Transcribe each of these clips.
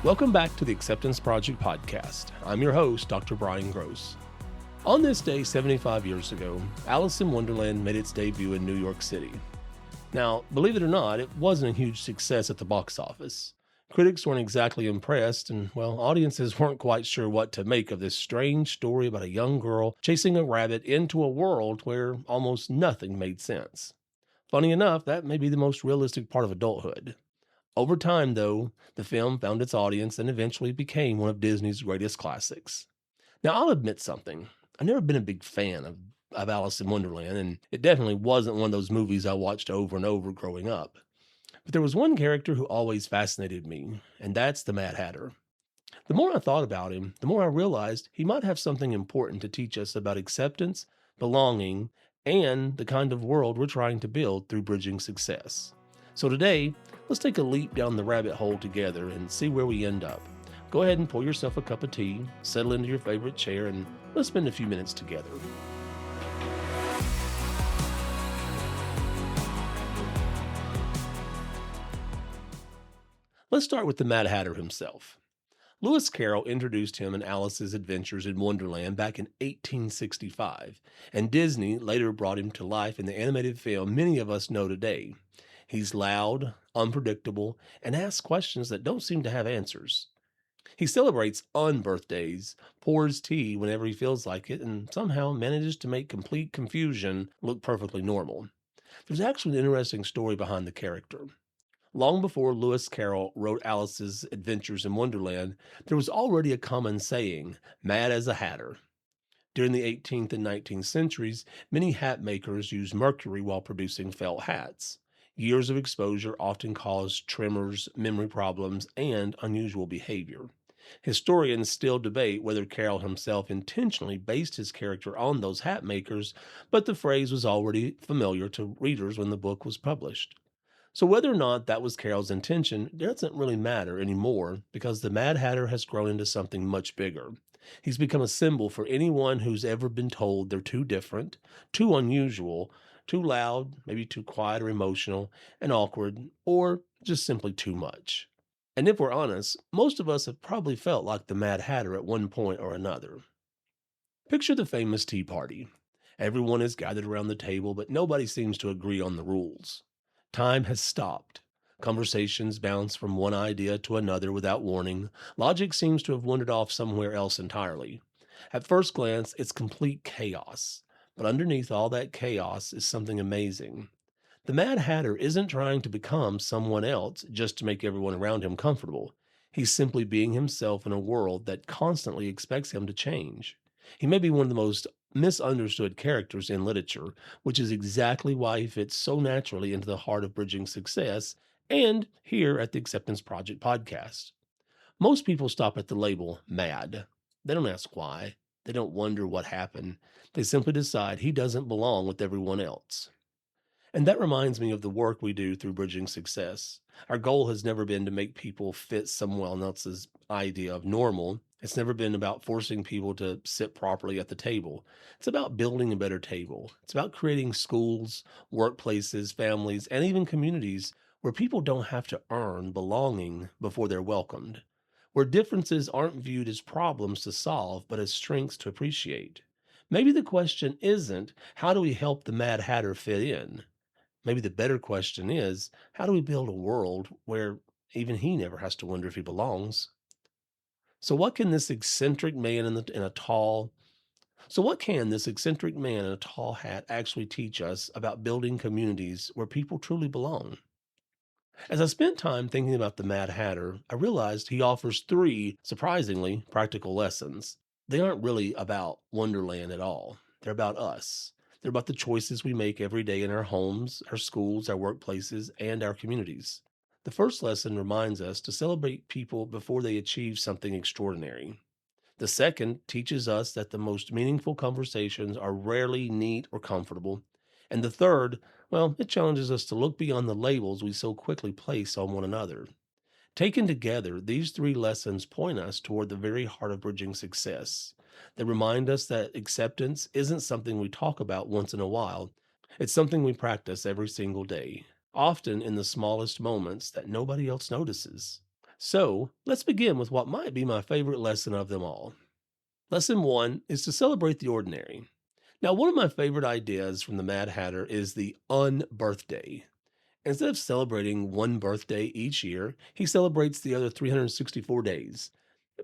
Welcome back to the Acceptance Project podcast. I'm your host, Dr. Bryan Gross. On this day 75 years ago, Alice in Wonderland made its debut in New York City. Now, believe it or not, it wasn't a huge success at the box office. Critics weren't exactly impressed, and, well, audiences weren't quite sure what to make of this strange story about a young girl chasing a rabbit into a world where almost nothing made sense. Funny enough, that may be the most realistic part of adulthood. Over time, though, the film found its audience and eventually became one of Disney's greatest classics. Now, I'll admit something. I've never been a big fan of Alice in Wonderland, and it definitely wasn't one of those movies I watched over and over growing up. But there was one character who always fascinated me, and that's the Mad Hatter. The more I thought about him, the more I realized he might have something important to teach us about acceptance, belonging, and the kind of world we're trying to build through bridging success. So today, let's take a leap down the rabbit hole together and see where we end up. Go ahead and pour yourself a cup of tea, settle into your favorite chair, and let's spend a few minutes together. Let's start with the Mad Hatter himself. Lewis Carroll introduced him in Alice's Adventures in Wonderland back in 1865, and Disney later brought him to life in the animated film many of us know today. He's loud, unpredictable, and asks questions that don't seem to have answers. He celebrates on birthdays, pours tea whenever he feels like it, and somehow manages to make complete confusion look perfectly normal. There's actually an interesting story behind the character. Long before Lewis Carroll wrote Alice's Adventures in Wonderland, there was already a common saying, mad as a hatter. During the 18th and 19th centuries, many hat makers used mercury while producing felt hats. Years of exposure often caused tremors, memory problems, and unusual behavior. Historians still debate whether Carroll himself intentionally based his character on those hat makers, but the phrase was already familiar to readers when the book was published. So whether or not that was Carroll's intention doesn't really matter anymore because the Mad Hatter has grown into something much bigger. He's become a symbol for anyone who's ever been told they're too different, too unusual, too loud, maybe too quiet or emotional, and awkward, or just simply too much. And if we're honest, most of us have probably felt like the Mad Hatter at one point or another. Picture the famous tea party. Everyone is gathered around the table, but nobody seems to agree on the rules. Time has stopped. Conversations bounce from one idea to another without warning. Logic seems to have wandered off somewhere else entirely. At first glance, it's complete chaos. But underneath all that chaos is something amazing. The Mad Hatter isn't trying to become someone else just to make everyone around him comfortable. He's simply being himself in a world that constantly expects him to change. He may be one of the most misunderstood characters in literature, which is exactly why he fits so naturally into the heart of bridging success and here at the Acceptance Project podcast. Most people stop at the label mad. They don't ask why. They don't wonder what happened. They simply decide he doesn't belong with everyone else. And that reminds me of the work we do through Bridging Success. Our goal has never been to make people fit someone else's idea of normal. It's never been about forcing people to sit properly at the table. It's about building a better table. It's about creating schools, workplaces, families, and even communities where people don't have to earn belonging before they're welcomed, where differences aren't viewed as problems to solve, but as strengths to appreciate. Maybe the question isn't, how do we help the Mad Hatter fit in? Maybe the better question is, how do we build a world where even he never has to wonder if he belongs? So what can this eccentric man in a tall so what can this eccentric man in a tall hat actually teach us about building communities where people truly belong? As I spent time thinking about the Mad Hatter, I realized he offers three, surprisingly, practical lessons. They aren't really about Wonderland at all. They're about us. They're about the choices we make every day in our homes, our schools, our workplaces, and our communities. The first lesson reminds us to celebrate people before they achieve something extraordinary. The second teaches us that the most meaningful conversations are rarely neat or comfortable. And the third, well, it challenges us to look beyond the labels we so quickly place on one another. Taken together, these three lessons point us toward the very heart of bridging success. They remind us that acceptance isn't something we talk about once in a while, it's something we practice every single day, often in the smallest moments that nobody else notices. So, let's begin with what might be my favorite lesson of them all. Lesson one is to celebrate the ordinary. Now, one of my favorite ideas from the Mad Hatter is the unbirthday. Instead of celebrating one birthday each year, he celebrates the other 364 days.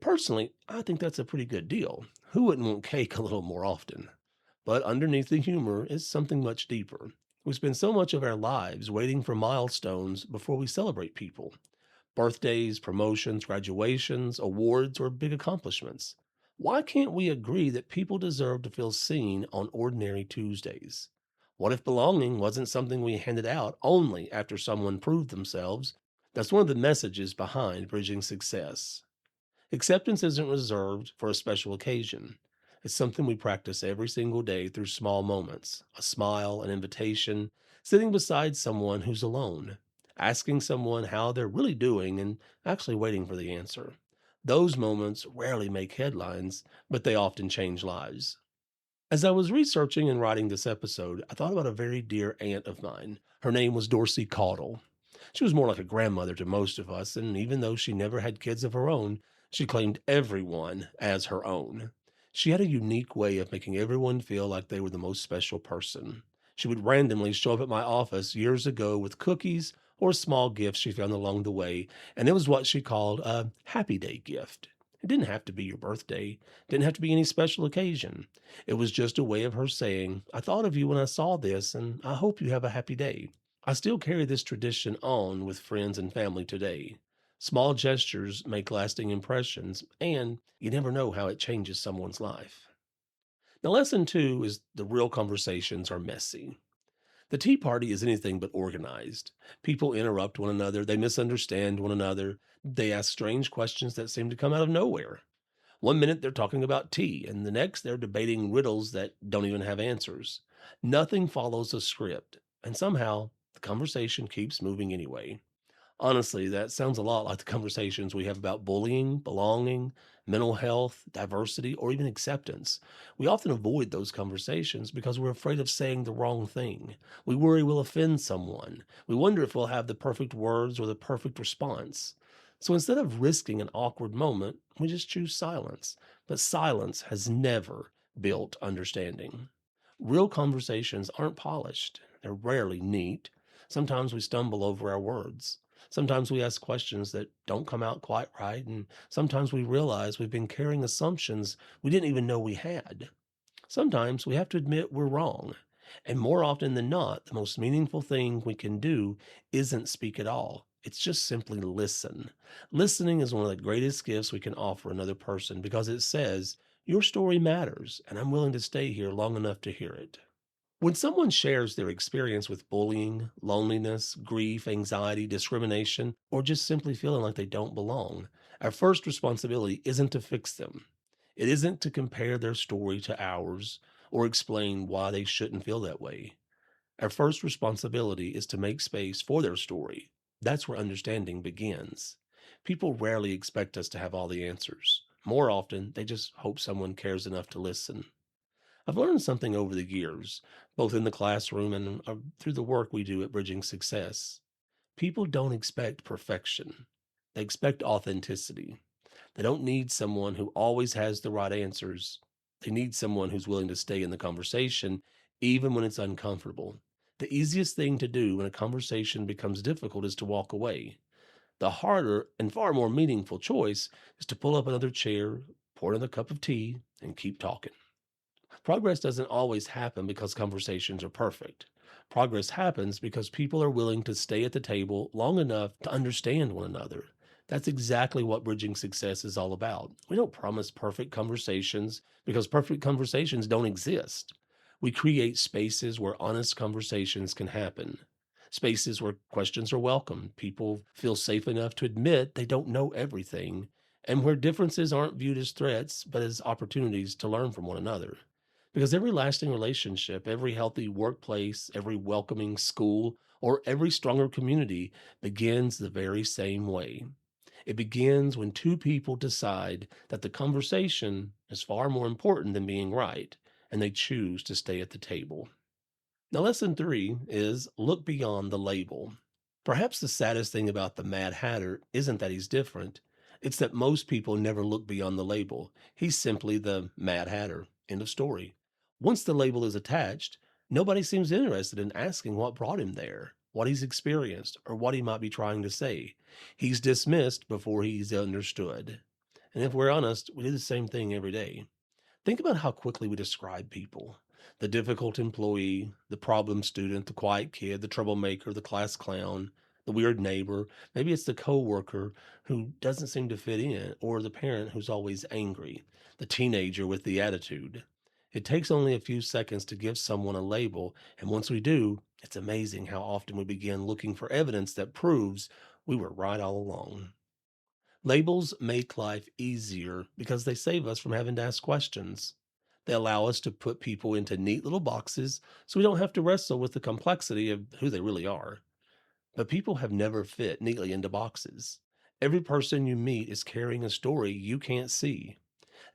Personally, I think that's a pretty good deal. Who wouldn't want cake a little more often? But underneath the humor is something much deeper. We spend so much of our lives waiting for milestones before we celebrate people: birthdays, promotions, graduations, awards, or big accomplishments. Why can't we agree that people deserve to feel seen on ordinary Tuesdays? What if belonging wasn't something we handed out only after someone proved themselves? That's one of the messages behind bridging success. Acceptance isn't reserved for a special occasion. It's something we practice every single day through small moments: a smile, an invitation, sitting beside someone who's alone, asking someone how they're really doing, and actually waiting for the answer. Those moments rarely make headlines, but they often change lives. As I was researching and writing this episode, I thought about a very dear aunt of mine. Her name was Dorsey Caudle. She was more like a grandmother to most of us, and even though she never had kids of her own, she claimed everyone as her own. She had a unique way of making everyone feel like they were the most special person. She would randomly show up at my office years ago with cookies or small gifts she found along the way, and it was what she called a happy day gift. It didn't have to be your birthday, didn't have to be any special occasion. It was just a way of her saying, I thought of you when I saw this, and I hope you have a happy day. I still carry this tradition on with friends and family today. Small gestures make lasting impressions, and you never know how it changes someone's life. Now, lesson two is the real conversations are messy. The Tea Party is anything but organized. People interrupt one another, they misunderstand one another, they ask strange questions that seem to come out of nowhere. One minute they're talking about tea, and the next they're debating riddles that don't even have answers. Nothing follows a script, and somehow the conversation keeps moving anyway. Honestly, that sounds a lot like the conversations we have about bullying, belonging, mental health, diversity, or even acceptance. We often avoid those conversations because we're afraid of saying the wrong thing. We worry we'll offend someone. We wonder if we'll have the perfect words or the perfect response. So instead of risking an awkward moment, we just choose silence. But silence has never built understanding. Real conversations aren't polished, they're rarely neat. Sometimes we stumble over our words. Sometimes we ask questions that don't come out quite right, and sometimes we realize we've been carrying assumptions we didn't even know we had. Sometimes we have to admit we're wrong. And more often than not, the most meaningful thing we can do isn't speak at all. It's just simply listen. Listening is one of the greatest gifts we can offer another person because it says, your story matters, and I'm willing to stay here long enough to hear it. When someone shares their experience with bullying, loneliness, grief, anxiety, discrimination, or just simply feeling like they don't belong, our first responsibility isn't to fix them. It isn't to compare their story to ours or explain why they shouldn't feel that way. Our first responsibility is to make space for their story. That's where understanding begins. People rarely expect us to have all the answers. More often, they just hope someone cares enough to listen. I've learned something over the years, both in the classroom and through the work we do at Bridging Success. People don't expect perfection, they expect authenticity. They don't need someone who always has the right answers. They need someone who's willing to stay in the conversation, even when it's uncomfortable. The easiest thing to do when a conversation becomes difficult is to walk away. The harder and far more meaningful choice is to pull up another chair, pour another cup of tea, and keep talking. Progress doesn't always happen because conversations are perfect. Progress happens because people are willing to stay at the table long enough to understand one another. That's exactly what bridging success is all about. We don't promise perfect conversations because perfect conversations don't exist. We create spaces where honest conversations can happen. Spaces where questions are welcome, people feel safe enough to admit they don't know everything, and where differences aren't viewed as threats but as opportunities to learn from one another. Because every lasting relationship, every healthy workplace, every welcoming school, or every stronger community begins the very same way. It begins when two people decide that the conversation is far more important than being right, and they choose to stay at the table. Now, lesson three is look beyond the label. Perhaps the saddest thing about the Mad Hatter isn't that he's different, it's that most people never look beyond the label. He's simply the Mad Hatter. End of story. Once the label is attached, nobody seems interested in asking what brought him there, what he's experienced, or what he might be trying to say. He's dismissed before he's understood. And if we're honest, we do the same thing every day. Think about how quickly we describe people: the difficult employee, the problem student, the quiet kid, the troublemaker, the class clown, the weird neighbor. Maybe it's the coworker who doesn't seem to fit in, or the parent who's always angry, the teenager with the attitude. It takes only a few seconds to give someone a label, and once we do, it's amazing how often we begin looking for evidence that proves we were right all along. Labels make life easier because they save us from having to ask questions. They allow us to put people into neat little boxes so we don't have to wrestle with the complexity of who they really are. But people have never fit neatly into boxes. Every person you meet is carrying a story you can't see.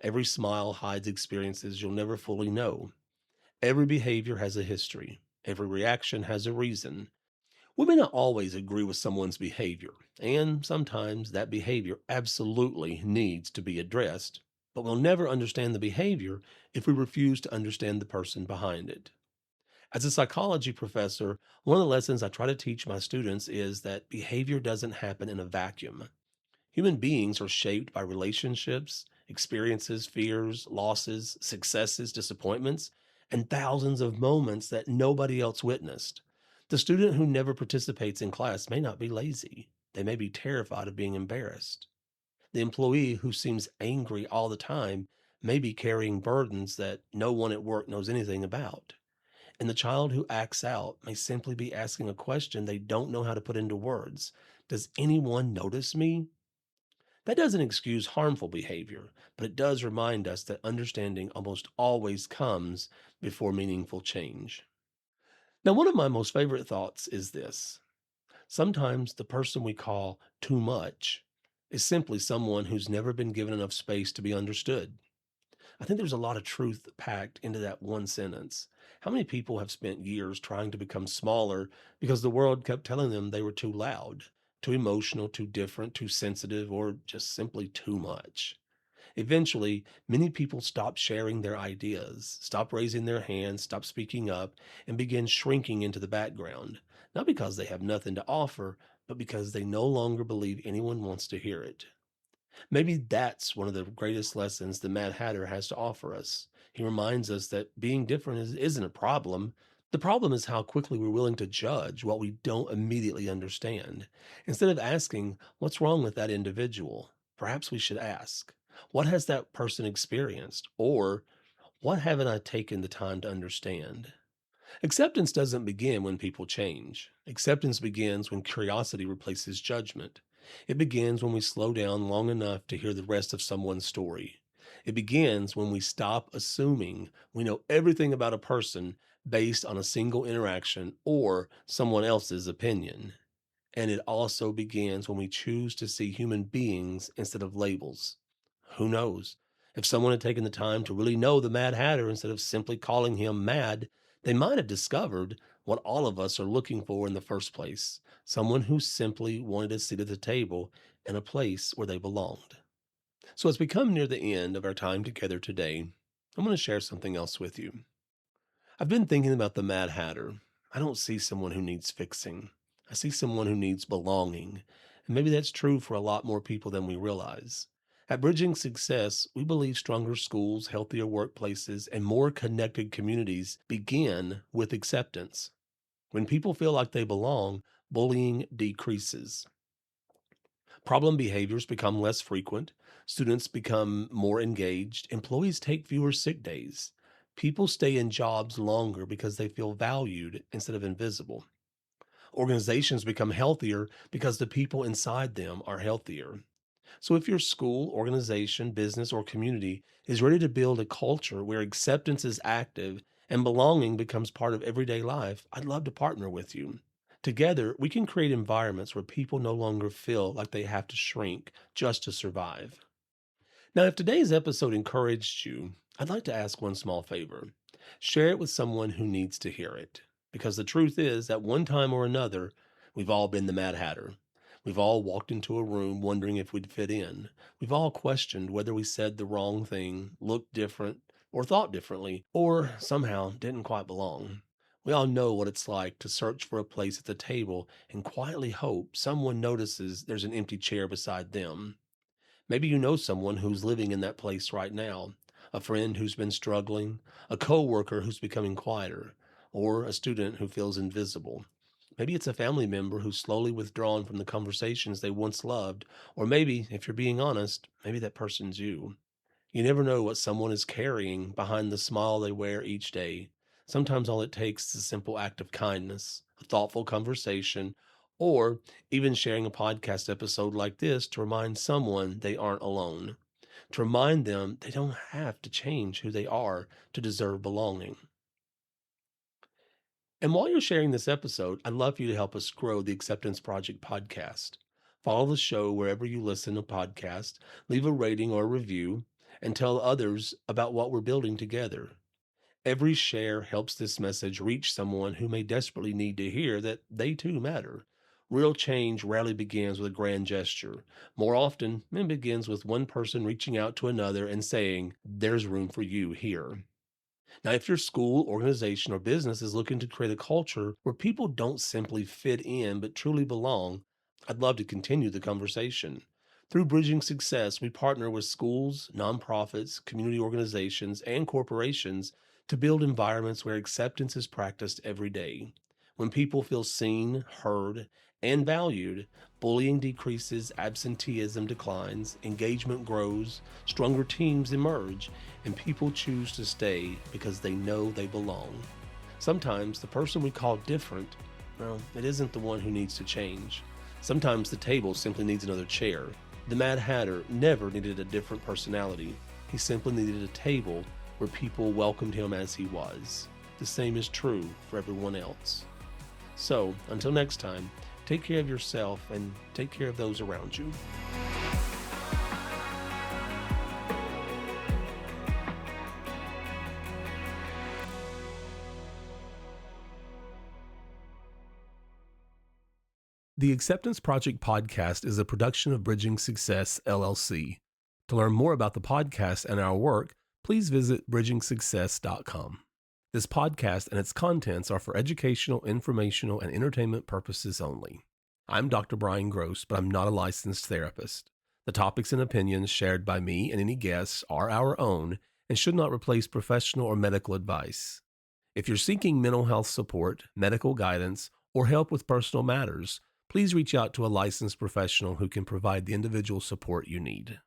Every smile hides experiences you'll never fully know. Every behavior has a history. Every reaction has a reason. We may not always agree with someone's behavior, and sometimes that behavior absolutely needs to be addressed, but we'll never understand the behavior if we refuse to understand the person behind it. As a psychology professor, one of the lessons I try to teach my students is that behavior doesn't happen in a vacuum. Human beings are shaped by relationships, experiences, fears, losses, successes, disappointments, and thousands of moments that nobody else witnessed. The student who never participates in class may not be lazy. They may be terrified of being embarrassed. The employee who seems angry all the time may be carrying burdens that no one at work knows anything about. And the child who acts out may simply be asking a question they don't know how to put into words. Does anyone notice me? That doesn't excuse harmful behavior, but it does remind us that understanding almost always comes before meaningful change. Now, one of my most favorite thoughts is this: sometimes the person we call too much is simply someone who's never been given enough space to be understood. I think there's a lot of truth packed into that one sentence. How many people have spent years trying to become smaller because the world kept telling them they were too loud, too emotional, too different, too sensitive, or just simply too much? Eventually, many people stop sharing their ideas, stop raising their hands, stop speaking up, and begin shrinking into the background, not because they have nothing to offer, but because they no longer believe anyone wants to hear it. Maybe that's one of the greatest lessons the Mad Hatter has to offer us. He reminds us that being different isn't a problem. The problem is how quickly we're willing to judge what we don't immediately understand. Instead of asking, what's wrong with that individual? Perhaps we should ask, what has that person experienced? Or what haven't I taken the time to understand? Acceptance doesn't begin when people change. Acceptance begins when curiosity replaces judgment. It begins when we slow down long enough to hear the rest of someone's story. It begins when we stop assuming we know everything about a person based on a single interaction or someone else's opinion. And it also begins when we choose to see human beings instead of labels. Who knows? If someone had taken the time to really know the Mad Hatter instead of simply calling him mad, they might have discovered what all of us are looking for in the first place: someone who simply wanted a seat at the table and a place where they belonged. So, as we come near the end of our time together today, I'm going to share something else with you. I've been thinking about the Mad Hatter. I don't see someone who needs fixing. I see someone who needs belonging. And maybe that's true for a lot more people than we realize. At Bridging Success, we believe stronger schools, healthier workplaces, and more connected communities begin with acceptance. When people feel like they belong, bullying decreases. Problem behaviors become less frequent, students become more engaged, employees take fewer sick days. People stay in jobs longer because they feel valued instead of invisible. Organizations become healthier because the people inside them are healthier. So, if your school, organization, business, or community is ready to build a culture where acceptance is active and belonging becomes part of everyday life, I'd love to partner with you. Together, we can create environments where people no longer feel like they have to shrink just to survive. Now, if today's episode encouraged you, I'd like to ask one small favor. Share it with someone who needs to hear it. Because the truth is, at one time or another, we've all been the Mad Hatter. We've all walked into a room wondering if we'd fit in. We've all questioned whether we said the wrong thing, looked different, or thought differently, or somehow didn't quite belong. We all know what it's like to search for a place at the table and quietly hope someone notices there's an empty chair beside them. Maybe you know someone who's living in that place right now, a friend who's been struggling, a coworker who's becoming quieter, or a student who feels invisible. Maybe it's a family member who's slowly withdrawn from the conversations they once loved, or maybe, if you're being honest, maybe that person's you. You never know what someone is carrying behind the smile they wear each day. Sometimes all it takes is a simple act of kindness, a thoughtful conversation, or even sharing a podcast episode like this to remind someone they aren't alone, to remind them they don't have to change who they are to deserve belonging. And while you're sharing this episode, I'd love for you to help us grow the Acceptance Project podcast. Follow the show wherever you listen to podcasts, leave a rating or a review, and tell others about what we're building together. Every share helps this message reach someone who may desperately need to hear that they too matter. Real change rarely begins with a grand gesture. More often, it begins with one person reaching out to another and saying, "There's room for you here." Now, if your school, organization, or business is looking to create a culture where people don't simply fit in but truly belong, I'd love to continue the conversation. Through Bridging Success, we partner with schools, nonprofits, community organizations, and corporations to build environments where acceptance is practiced every day. When people feel seen, heard, and valued, bullying decreases, absenteeism declines, engagement grows, stronger teams emerge, and people choose to stay because they know they belong. Sometimes the person we call different, well, it isn't the one who needs to change. Sometimes the table simply needs another chair. The Mad Hatter never needed a different personality. He simply needed a table where people welcomed him as he was. The same is true for everyone else. So, until next time, take care of yourself and take care of those around you. The Acceptance Project podcast is a production of Bridging Success, LLC. To learn more about the podcast and our work, please visit bridgingsuccess.com. This podcast and its contents are for educational, informational, and entertainment purposes only. I'm Dr. Bryan Gross, but I'm not a licensed therapist. The topics and opinions shared by me and any guests are our own and should not replace professional or medical advice. If you're seeking mental health support, medical guidance, or help with personal matters, please reach out to a licensed professional who can provide the individual support you need.